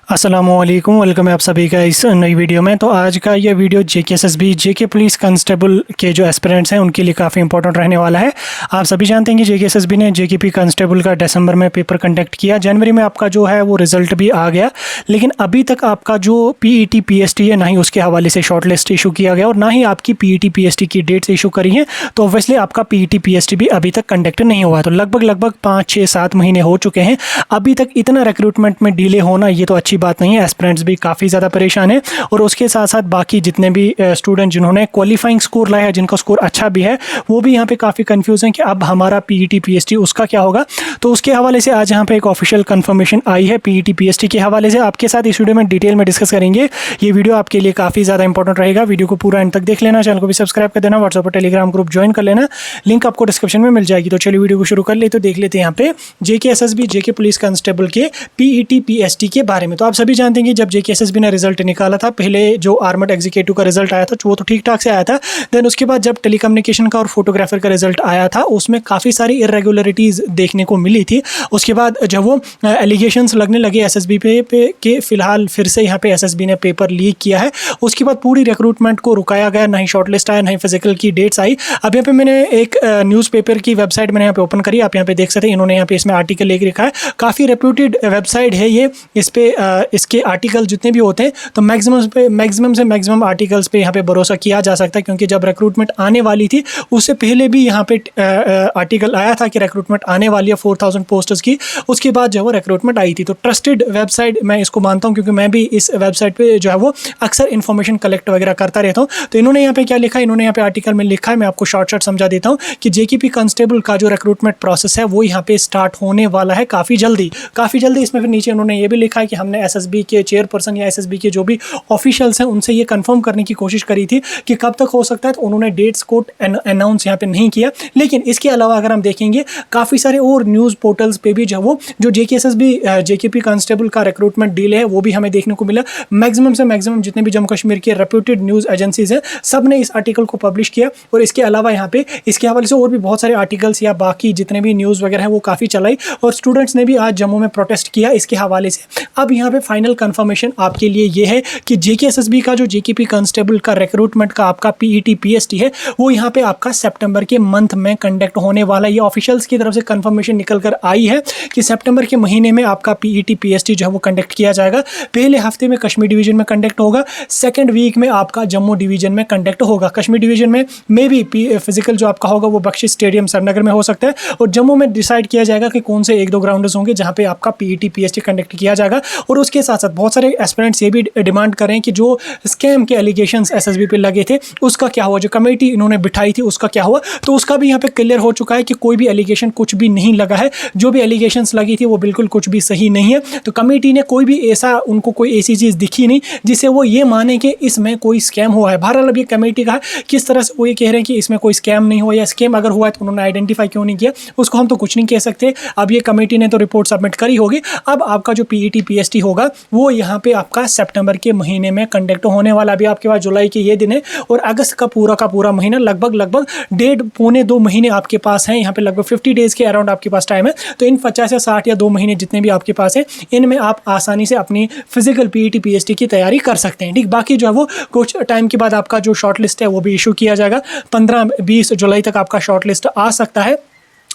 अस्सलामुअलैकुम, वेलकम है आप सभी का इस नई वीडियो में। तो आज का ये वीडियो जेकेएसएसबी जेके पुलिस कांस्टेबल के जो एस्पिरेंट्स हैं उनके लिए काफ़ी इंपॉर्टेंट रहने वाला है। आप सभी जानते हैं कि जेकेएसएसबी ने जेकेपी कांस्टेबल का दिसंबर में पेपर कंडक्ट किया, जनवरी में आपका जो है वो रिजल्ट भी आ गया, लेकिन अभी तक आपका जो पीईटी पीएसटी है ना ही उसके हवाले से शॉर्ट लिस्ट इशू किया गया और ना ही आपकी पीईटी पीएसटी की डेट्स इशू करी हैं। तो ऑब्वियसली आपका पीईटी पीएसटी भी अभी तक कंडक्ट नहीं हुआ। तो लगभग 5-6-7 महीने हो चुके हैं, अभी तक इतना रिक्रूटमेंट में डिले होना ये तो अच्छी बात नहीं है। एस्पिरेंट्स भी काफ़ी ज़्यादा परेशान है और उसके साथ साथ बाकी जितने भी स्टूडेंट जिन्होंने क्वालिफाइंग स्कोर लाया है, जिनका स्कोर अच्छा भी है, वो भी यहाँ पे काफ़ी कंफ्यूज हैं कि अब हमारा पीईटी पीएसटी उसका क्या होगा। तो उसके हवाले से आज यहाँ पे एक ऑफिशियल कंफर्मेशन आई है पीईटी पीएसटी के हवाले से, आपके साथ इस वीडियो में डिटेल में डिस्कस करेंगे। ये वीडियो आपके लिए काफ़ी ज़्यादा इंपॉर्टेंट रहेगा, वीडियो को पूरा एंड तक देख लेना, चैनल को भी सब्सक्राइब कर देना, व्हाट्सएप और टेलीग्राम ग्रुप ज्वाइन कर लेना, लिंक आपको डिस्क्रिप्शन में मिल जाएगी। तो चलिए वीडियो को शुरू कर ले। तो देख लेते हैं यहाँ पे जेकेएसएसबी जेके पुलिस कांस्टेबल के पीईटी पीएसटी के बारे में। तो आप सभी जानते हैं कि जब जेकेएसएसबी ने रिजल्ट निकाला था, पहले जो आर्मड एग्जीक्यूटिव का रिजल्ट आया था वो तो ठीक ठाक से आया था। देन उसके बाद जब टेलीकम्युनिकेशन का और फोटोग्राफर का रिजल्ट आया था उसमें काफ़ी सारी इरेगुलरिटीज़ देखने को मिली थी। उसके बाद जब वो एलिगेशंस लगने लगे एसएसबी पे कि फ़िलहाल फिर से यहाँ पे एसएसबी ने पेपर लीक किया है, उसके बाद पूरी रिक्रूटमेंट को रुकाया गया, ना ही शॉर्टलिस्ट आया, ना ही फिजिकल की डेट्स आई। अब यहाँ पे मैंने एक न्यूज़पेपर की वेबसाइट मैंने यहाँ पे ओपन करी, आप यहाँ पे देख सकते हैं, इन्होंने यहाँ पे इसमें आर्टिकल लेके रखा है, काफ़ी रेप्यूटेड वेबसाइट है ये। इस पे इसके आर्टिकल जितने भी होते हैं तो मैक्सिमम से मैक्सिमम आर्टिकल्स पे यहाँ पे भरोसा किया जा सकता है, क्योंकि जब रिक्रूटमेंट आने वाली थी उससे पहले भी यहाँ पे आर्टिकल आया था कि रिक्रूटमेंट आने वाली है 4000 पोस्टर्स की, उसके बाद जो है वो रिक्रूटमेंट आई थी। तो ट्रस्टेड वेबसाइट मैं इसको मानता हूँ, क्योंकि मैं भी इस वेबसाइट पे जो है वो अक्सर इन्फॉर्मेशन कलेक्ट वगैरह करता रहता हूँ। तो इन्होंने यहाँ पे क्या लिखा है, इन्होंने यहाँ पे आर्टिकल में लिखा है, मैं आपको शॉर्ट समझा देता हूँ कि जेकेपी कांस्टेबल का जो रिक्रूटमेंट प्रोसेस है वो यहाँ पे स्टार्ट होने वाला है काफ़ी जल्दी। इसमें फिर नीचे उन्होंने ये भी लिखा है कि हमने एसएसबी के चेयरपर्सन या एसएसबी के जो भी ऑफिशियल्स हैं उनसे ये कंफर्म करने की कोशिश करी थी कि कब तक हो सकता है, तो उन्होंने डेट्स को अनाउंस यहाँ पे नहीं किया। लेकिन इसके अलावा अगर हम देखेंगे काफ़ी सारे और न्यूज़ पोर्टल्स पे भी जो वो जो जेकेएसएसबी जेकेपी कांस्टेबल का रिक्रूटमेंट डील है वो भी हमें देखने को मिला। मैक्सिमम से मैक्सिमम जितने भी जम्मू कश्मीर के रेप्यूटेड न्यूज़ एजेंसीज हैं सब ने इस आर्टिकल को पब्लिश किया, और इसके अलावा यहाँ पे इसके हवाले से और भी बहुत सारे आर्टिकल्स या बाकी जितने भी न्यूज़ वगैरह हैं वो काफ़ी चलाई, और स्टूडेंट्स ने भी आज जम्मू में प्रोटेस्ट किया इसके हवाले से। अब यहाँ पे फाइनल कंफर्मेशन आपके लिए ये है कि जेकेएसएसबी का जो जेकेपी कांस्टेबल का रिक्रूटमेंट का आपका पीईटी पीएसटी है वो यहाँ पे आपका सितंबर के मंथ में कंडक्ट होने वाला है। ये ऑफिशियल्स की तरफ से कंफर्मेशन निकल कर आई है कि सितंबर के महीने में आपका पीईटी पीएसटी जो है वो कंडक्ट किया जाएगा। पहले हफ्ते में कश्मीर डिवीजन में कंडक्ट होगा, सेकंड वीक में आपका जम्मू डिवीजन में कंडक्ट होगा। कश्मीर डिवीजन में मे बी फिजिकल जो आपका होगा वो बख्शी स्टेडियम श्रीनगर में हो सकता है, और जम्मू में डिसाइड किया जाएगा कि कौन से 1-2 ग्राउंड्स होंगे जहाँ पे आपका पीईटी पीएसटी कंडक्ट किया जाएगा। और उसके साथ साथ बहुत सारे एस्पिरेंट्स ये भी डिमांड कर रहे हैं कि जो स्कैम के एलिगेशंस एसएसबी पे लगे थे उसका क्या हुआ, जो कमेटी इन्होंने बिठाई थी उसका क्या हुआ। तो उसका भी यहाँ पे क्लियर हो चुका है कि कोई भी एलिगेशन कुछ भी नहीं लगा है, जो भी एलिगेशंस लगी थी वो बिल्कुल कुछ भी सही नहीं है। तो कमेटी ने कोई भी ऐसा उनको कोई ऐसी चीज़ दिखी नहीं जिससे वो ये माने कि इसमें कोई स्कैम हुआ है। बहरहाल अब ये कमेटी का किस तरह से वो ये कह रहे हैं कि इसमें कोई स्कैम नहीं हुआ, या स्कैम अगर हुआ है तो उन्होंने आइडेंटिफाई क्यों नहीं किया, उसको हम तो कुछ नहीं कह सकते। अब ये कमेटी ने तो रिपोर्ट सबमिट करी होगी। अब आपका जो पीईटी पीएसटी होगा वो यहाँ पे आपका सितंबर के महीने में कंडक्ट होने वाला। अभी आपके पास जुलाई के ये दिन है और अगस्त का पूरा महीना लगभग 1.5-2 महीने आपके पास हैं। यहाँ पे लगभग 50 डेज के अराउंड आपके पास टाइम है। तो इन 50 या 60 या 2 महीने जितने भी आपके पास हैं इनमें आप आसानी से अपनी फिजिकल पीईटी पीएसटी की तैयारी कर सकते हैं। ठीक, बाकी जो है वो कुछ टाइम के बाद आपका जो शॉर्ट लिस्ट है वो भी इशू किया जाएगा। 15-20 जुलाई तक आपका शॉर्ट लिस्ट आ सकता है,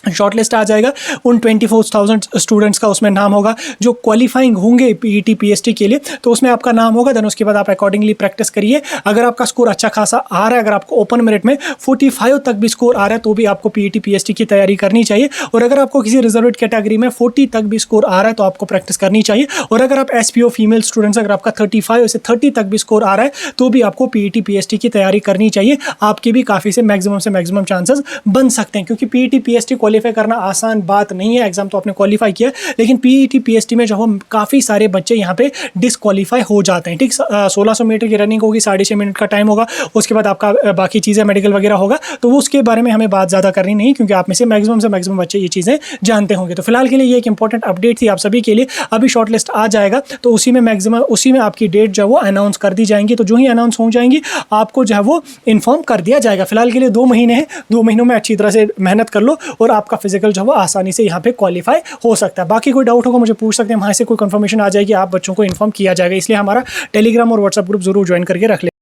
शॉर्ट लिस्ट आ जाएगा। उन 24,000 स्टूडेंट्स का उसमें नाम होगा जो क्वालिफाइंग होंगे पीईटी पीएसटी के लिए, तो उसमें आपका नाम होगा। देन उसके बाद आप अकॉर्डिंगली प्रैक्टिस करिए। अगर आपका स्कोर अच्छा खासा आ रहा है, अगर आपको ओपन मेरिट में 45 तक भी स्कोर आ रहा है तो भी आपको पीईटी पीएसटी की तैयारी करनी चाहिए। और अगर आपको किसी रिजर्वेड कैटेगरी में 40 तक भी स्कोर आ रहा है तो आपको प्रैक्टिस करनी चाहिए। और अगर आप एसपीओ फीमेल स्टूडेंट्स अगर आपका 35 से 30 तक भी स्कोर आ रहा है तो भी आपको पीईटी पीएसटी की तैयारी करनी चाहिए। आपके भी काफ़ी से मैक्सिमम चांसेस बन सकते हैं, क्योंकि पीईटी पीएसटी क्वालिफाई करना आसान बात नहीं है। एग्जाम तो आपने क्वालिफाई किया, लेकिन पीईटी पीएसटी में जो हम काफ़ी सारे बच्चे यहाँ पे डिसक्वालीफाई हो जाते हैं। ठीक, 1600 मीटर की रनिंग होगी, 6.5 मिनट का टाइम होगा, उसके बाद आपका बाकी चीज़ें मेडिकल वगैरह होगा, तो वो उसके बारे में हमें बात ज़्यादा करनी नहीं, क्योंकि आप में से मैक्सिमम बच्चे ये चीज़ें जानते होंगे। तो फिलहाल के लिए ये एक इंपॉर्टेंट अपडेट थी आप सभी के लिए। अभी शॉर्ट लिस्ट आ जाएगा तो उसी में आपकी डेट जो है वो अनाउंस कर दी जाएंगी। तो जो ही अनाउंस हो जाएंगी आपको जो है वो इन्फॉर्म कर दिया जाएगा। फिलहाल के लिए 2 महीने हैं, 2 महीनों में अच्छी तरह से मेहनत कर लो और आप आपका फिजिकल जो है वो आसानी से यहाँ पे क्वालिफाई हो सकता है। बाकी कोई डाउट होगा मुझे पूछ सकते हैं, वहाँ से कोई कंफर्मेशन आ जाएगी, आप बच्चों को इन्फॉर्म किया जाएगा। इसलिए हमारा टेलीग्राम और व्हाट्सएप ग्रुप जरूर ज्वाइन करके रख ले।